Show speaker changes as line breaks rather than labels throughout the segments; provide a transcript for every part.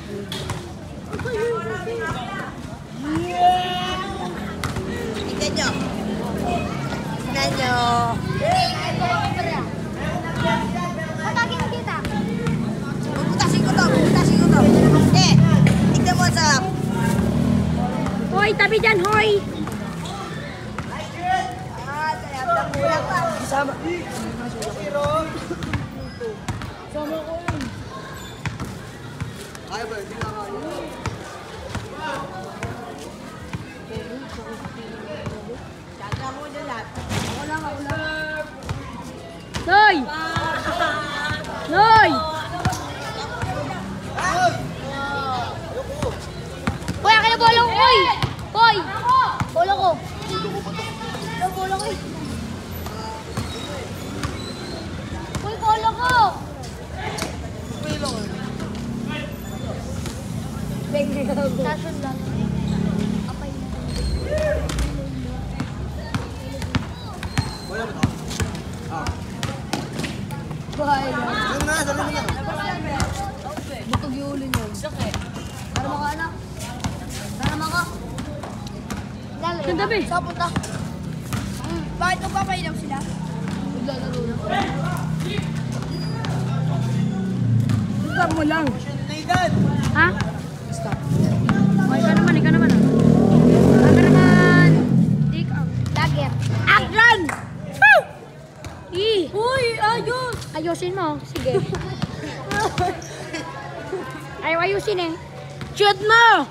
Tignan nyo. Tignan nyo.
Patagin kita.
Bubutasin ko to. Eh, tignan mo sa...
Hoy, tabi dyan, hoy.
Sama.
Sama ko yun.
Ay, ba? Hindi na kayo. Tanda mo dyan lahat. Wala.
Noy! Noy! Hoy, akin na bolong, hoy! Hoy! Bolong ko. Bolong ko. Hoy, bolong ko! Sasyon lang. Apay na.
Wala ba ito?
Bahay na.
Sabi mo na.
Butog yung ulo niyo. Para maka anak. Para maka. Sandabi. Saan punta? Bakit nagpapailaw sila? Maglalaro na.
Stop mo lang.
Ha? Stop. Oh, ikaw naman. Ikaw naman. Take out. Dagger. Action! Woo! Uy, ayos! Ayusin mo. Sige. Ayaw ayusin eh. Shoot mo!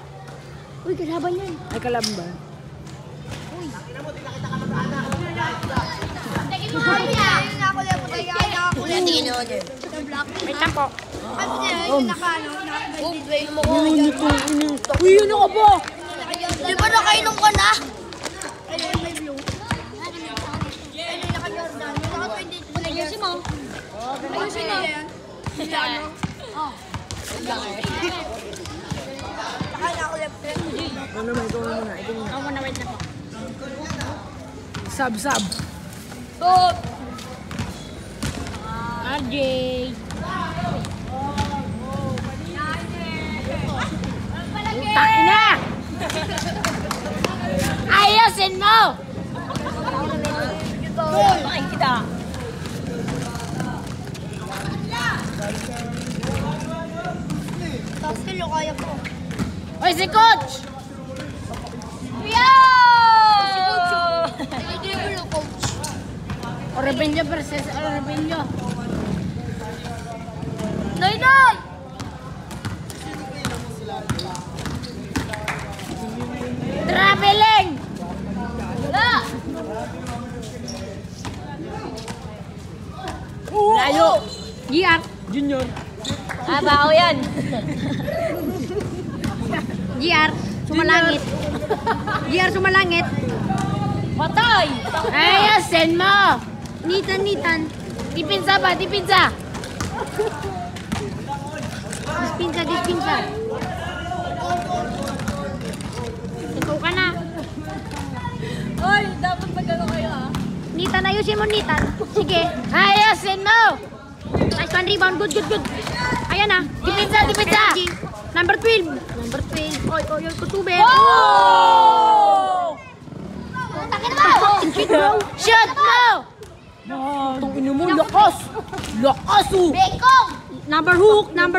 Uy, kalaban yan.
Ay, kalaban ba?
Uy. Tingin mo niya. Wait lang po.
Uy, ano ka ba?
Di ba nakainom ka na? Ayusin mo. Ayusin mo.
Ano naman, ikaw muna.
Ako muna, wait lang po.
Sab.
Stop! RJ! Taki na! Ayusin mo! Bakit kita? Tapos kilo kaya po. Oy, si Coach! Yo! Si Coach! Rebelio versus Rebelio. Noy! Traveling! Wala!
Layo!
GR!
Junior!
Bao yan! GR! Sumalangit! GR sumalangit! Patay! Ayusin mo! Nitan! Dipinsa ba? Dipinsa! Dispinsa! Ikaw ka na!
Oy, dapat magano kayo ah.
Nitan, ayusin mo, Nitan! Sige! Ayusin mo! Nice one, rebound! Good! Ayan na! Dipinsa! Number 12! Oy, kutubin!
Oh!
Takin mo! Shoot mo!
Itong ino mo, lakas! Lakas oh!
Bekong! Number hook! Wala!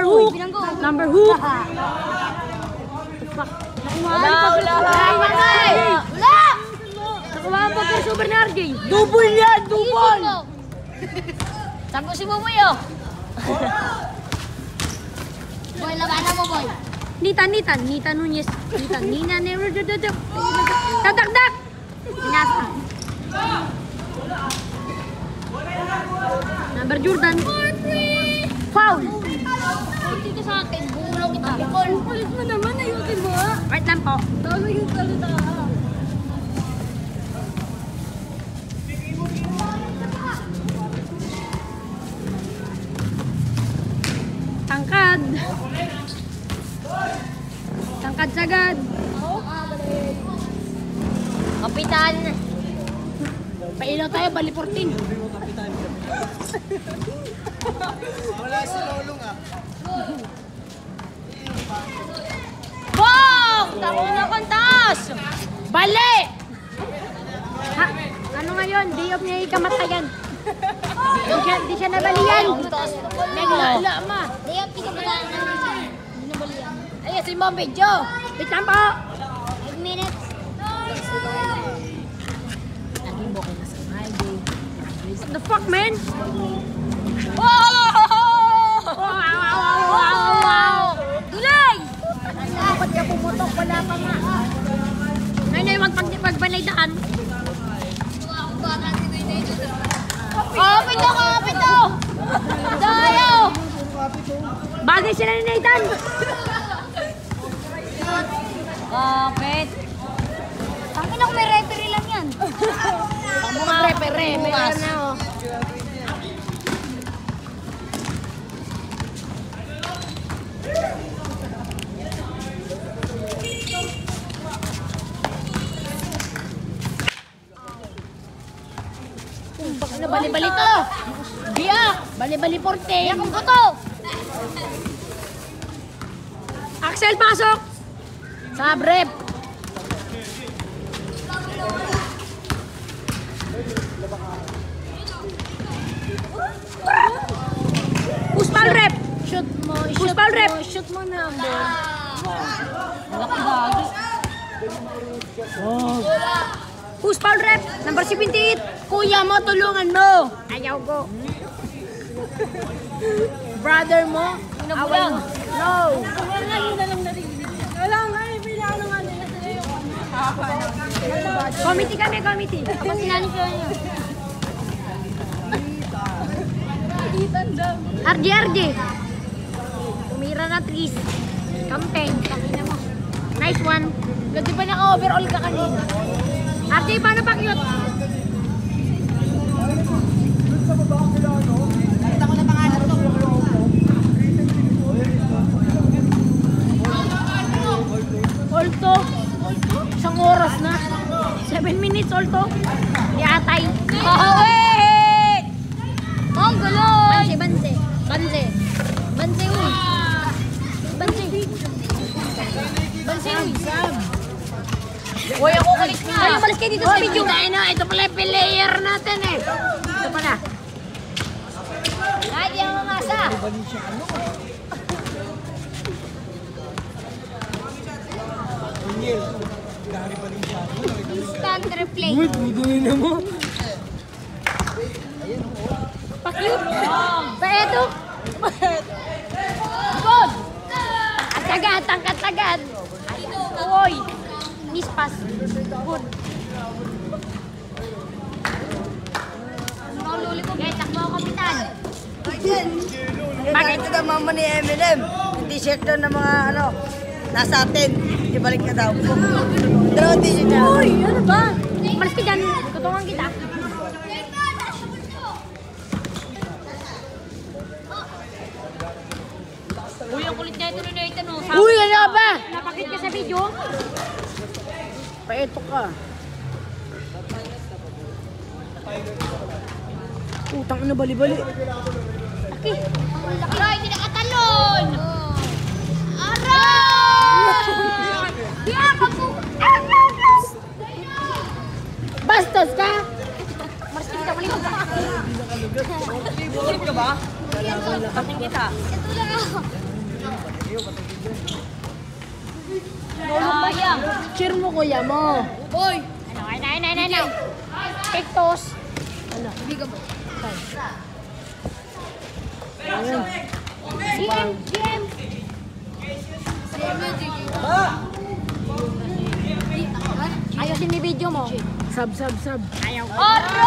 Nakuha ang pagka-super na RJ!
Double yan! Double!
Tampusin mo mo yun! Boy, labanan mo, boy! Nita Nunez! Nina Tadak! Inasa! Number Jordan! Foul! Dito sa akin, bumulaw kita! Ulit mo naman, ayusin mo ha! Right lang po! Tama yung salita ha! Tangkad sagad. Kapitan. Pailaw tayo, bali 14.
Wala si Lolong ah. Ako na kantas!
Bali! Ha? Ano ngayon? Day off niya yung kamatayan. Di siya nabalian. Naglala ma.
Day off, di ka pala nabalian.
Ay, si Mom Video. Wait lang po.
5 minutes.
What the fuck, man?
Wow! Dulay!
Dapat ka pumutok, wala pa nga. Ngayon ay pagbanay-daan.
Kapit ako, kapit ako! Dayo!
Bagay sila ni Nathan.
Kapit. Tangin ako, may referee lang yan.
Ang mga repere, meron na oh. Bakit na bali-bali to? Biyak! Bali-bali porte.
Biyak ang buto!
Axel, pasok! Sabrep! Puspal rep!
Shoot mo,
Puspal rep!
shoot mo na.
Puspal rep! Number 78! Kuya mo, tulungan mo! Ayaw ko. Brother mo? Awang. No! Committee kami, committee.
Ako sinani siya niyo.
RJ. Tumira na trees. Campaign. Nice one. Ganda pa naka-overall ka kanina. RJ, paano pa cute?
Nakita ko na pangalan to.
Olto. Isang oras na. 7 minutes, Olto. Di atay.
Wait! Mongoloy!
Banse.
Banse, uy. Banse. Banse, uy. Uy, ako kalit na.
Ay, umalis kayo dito sa video. Ito pala yung player natin eh. Ito pala.
Ay, di ako mamasa. Instant replay.
Pa-cute. Pa-eto. Good. Tagad, tangkat-tagad. Uy. Nispas. Good.
Maululi ko. Guys, takbo ako, kapitan.
Bakit?
Ito daw mama ni Eminem. Yung t-shirt doon ng mga ano, nasa atin. Ibalik na daw. Dalawang t-shirt niya.
Uy, ano ba? Malis ka dyan. Kutungan kita.
Uy, ang kulit niya ito na Nathan, oh.
Uy, ano ba? Napakit ka sa video?
Paeto ka.
Utang na bali-bali.
Laki. Aray, hindi nakatalon! Aray! Biyak ako!
Bastos ka? Malis ka mali mo.
Ulit ka ba?
Pating kita. Ito lang ako. Sayang.
Cheer mo kuya mo.
Boy!
Ano? Tiktos. Ano?
Bigo ba?
GM. Ayusin ni video mo. Sub. Ayaw.
Aray!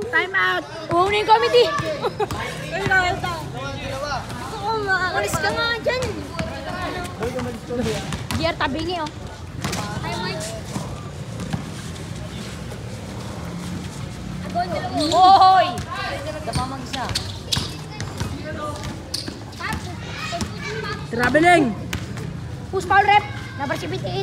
Time out. Una yung committee.
Umalis ka nga dyan.
GR tabingi oh.
Hoy! Damamag siya.
Traveling. Push foul rep. Number 78.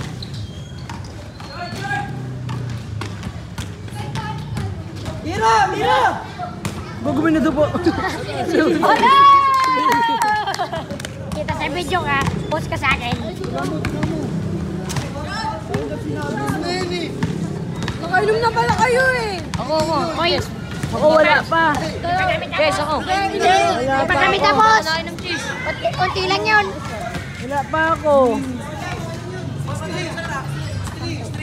Mira!
Gagawin na ito po. Alay! joke ah. Post ka sa akin.
Nakainom na pala kayo eh.
Ako.
Oy,
Ako wala pa. Guys, ako.
hindi pa kami tapos. Konti lang yun.
Wala pa ako.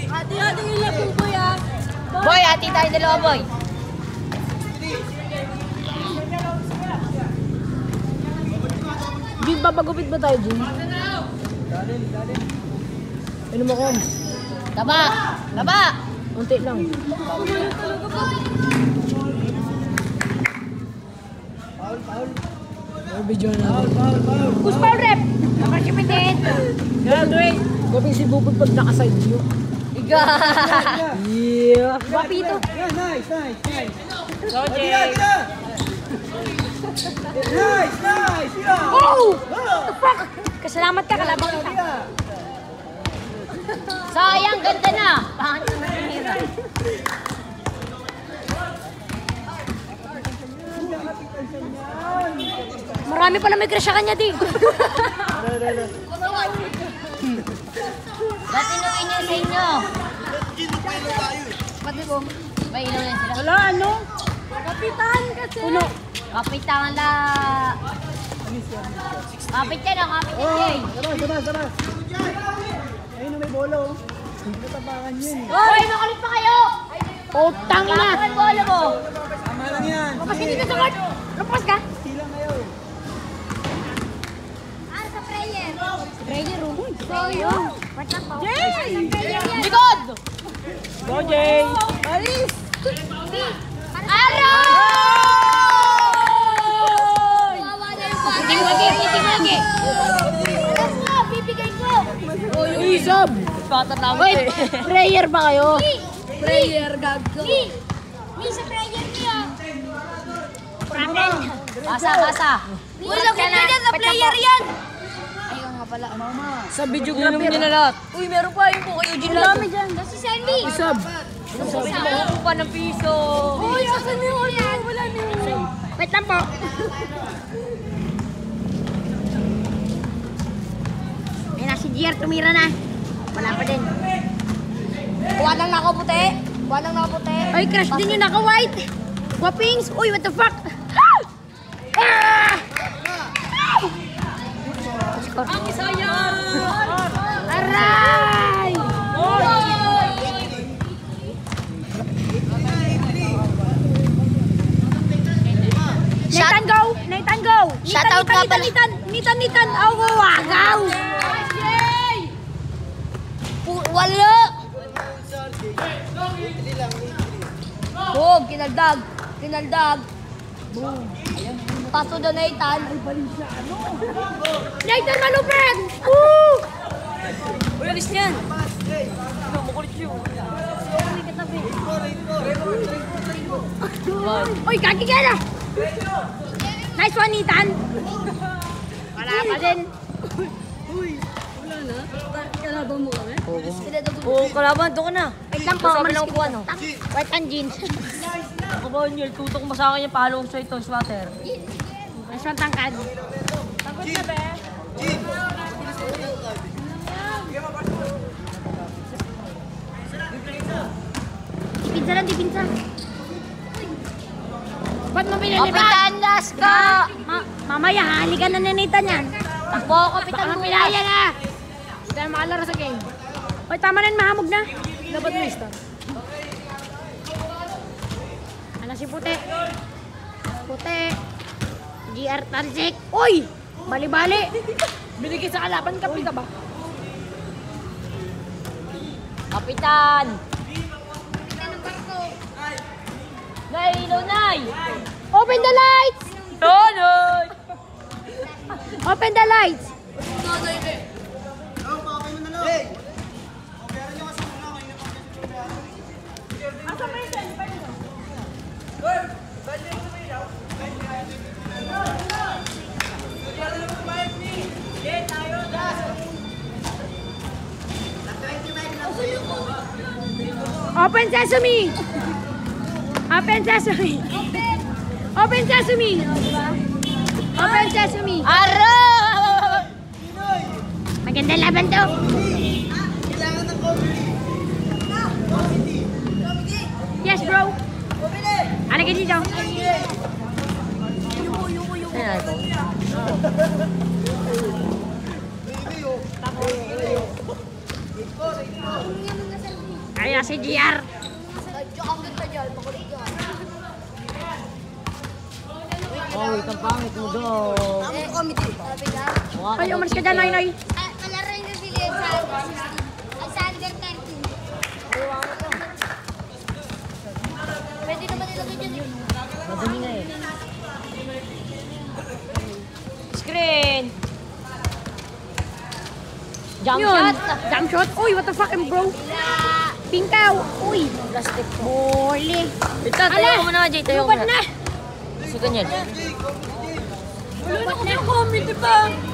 Ate ilan po boy ah.
Boy, ati tayo dalawa, boy. Di ba pagupit ba tayo, Jim? Ano mo, Kom? Taba! Unti lang. Video na ako.
Who's foul rep? Nakasipitin.
Graduate! Gawin si Bubog pag naka-side view. Iga! Yeah!
Guwapito.
Nice.
Go, Jay!
Nice. Yeah.
Oh! What the fuck? Kasalamat ka, kalabang kita.
Sayang, ganda na! Pangit na nanira.
Marami pala may crush sa kanya, di.
Dati nung inyo sa inyo. Pati ko. May ilaw na sila.
Wala, ano?
Kapitan kasi.
Puno.
Kapitan la. Kapit yan ang kapit yan.
Sabas. Ayun na may bola oh. Natapakan yun.
Hoy, makulit pa kayo!
Putang na.
Ang bola mo.
Tama lang yan.
Lapas ka dito sa court. Lapas ka.
Silang kayo.
Sa prayer.
Prayer room.
Prayer.
Part lang po.
Likod!
Go, Jay!
Alis.
Araw!
Wawa na yung bata.
Hindi mo lagi.
Alam mo, bibigay ko.
Uy, Sab! Patat na
Wait, prayer ba kayo?
Prayer, gagko.
Ni sa prayer niya. Prayer.
Basa.
Uy, lagot ka dyan sa player yan.
Ayaw nga pala. Sa videographer niyo na lahat. Uy, meron pa yung po kay Eugene lahat.
Dami dyan.
Si Sandy.
Sab! Sabi mo pa ng piso.
Uy, asan yung ano? Wala na yun.
Wait lang po. May na si GR tumira na. Wala pa din.
Kuha lang na ako puti.
Ay, crush din yung naka-white. Guwapings. Uy, what the fuck? Ah!
Ang sayang!
Aray! Nathan go!
Shoutout nga pala.
Nitan! Aw, wagaw!
Wala! Boom! Kinaldag! Boom! Paso doon, Nathan.
Nathan malupit! Woo!
Uy, alis niyan! Makulit yun.
Uy, kaki ka na! Nice one, Nathan! Wala pa din.
Oo, kalaban. Doon ka na.
Wait lang po,
Sabi
malis
lang
kita.
po ano.
White and jeans.
Ako ba, Niel? Tutok mo sa akin yung palo ko sa ito, swatter.
Nice one, tangkad. Dipinsa. Ba't mo pinalipat?
Kapitan, last ka!
Mamaya, halikan na ni Nathan yan.
Takbo, Kapitan
Baka
Bulas.
pinaya na. Hindi tayo makalaro sa game. Oy, tama na yun, mahamog na. Dapat mo start. Ano si Puti? GR Talsik. Uy! Bali-bali. Binigay sa kalaban, kapi ka ba?
Kapitan! Nay, Nay!
Open the lights!
Nonoy!
Open the lights! Open sesame! Open sesame! Open sesame! Open sesame!
Araw!
Maganda laban to. Yes, bro. Ano ka dito?
Ayan, ito.
Kaya si GR.
Oh, wait, ang pangit mo doon.
Ay, umalis ka dyan, Noy Noy.
Kalaro yung nabili sa under 13. Pwede naman ilagay dyan eh.
Madali nga eh.
Screen. Jump
Yun.
shot.
Jump shot. Uy, what the fuck, bro? Pingkaw. Uy.
Plastic.
Boli.
Ito, tayo ko muna, Jay. Tayo ko
Lupat
muna.
na.
So, ganyan.
Lupat na.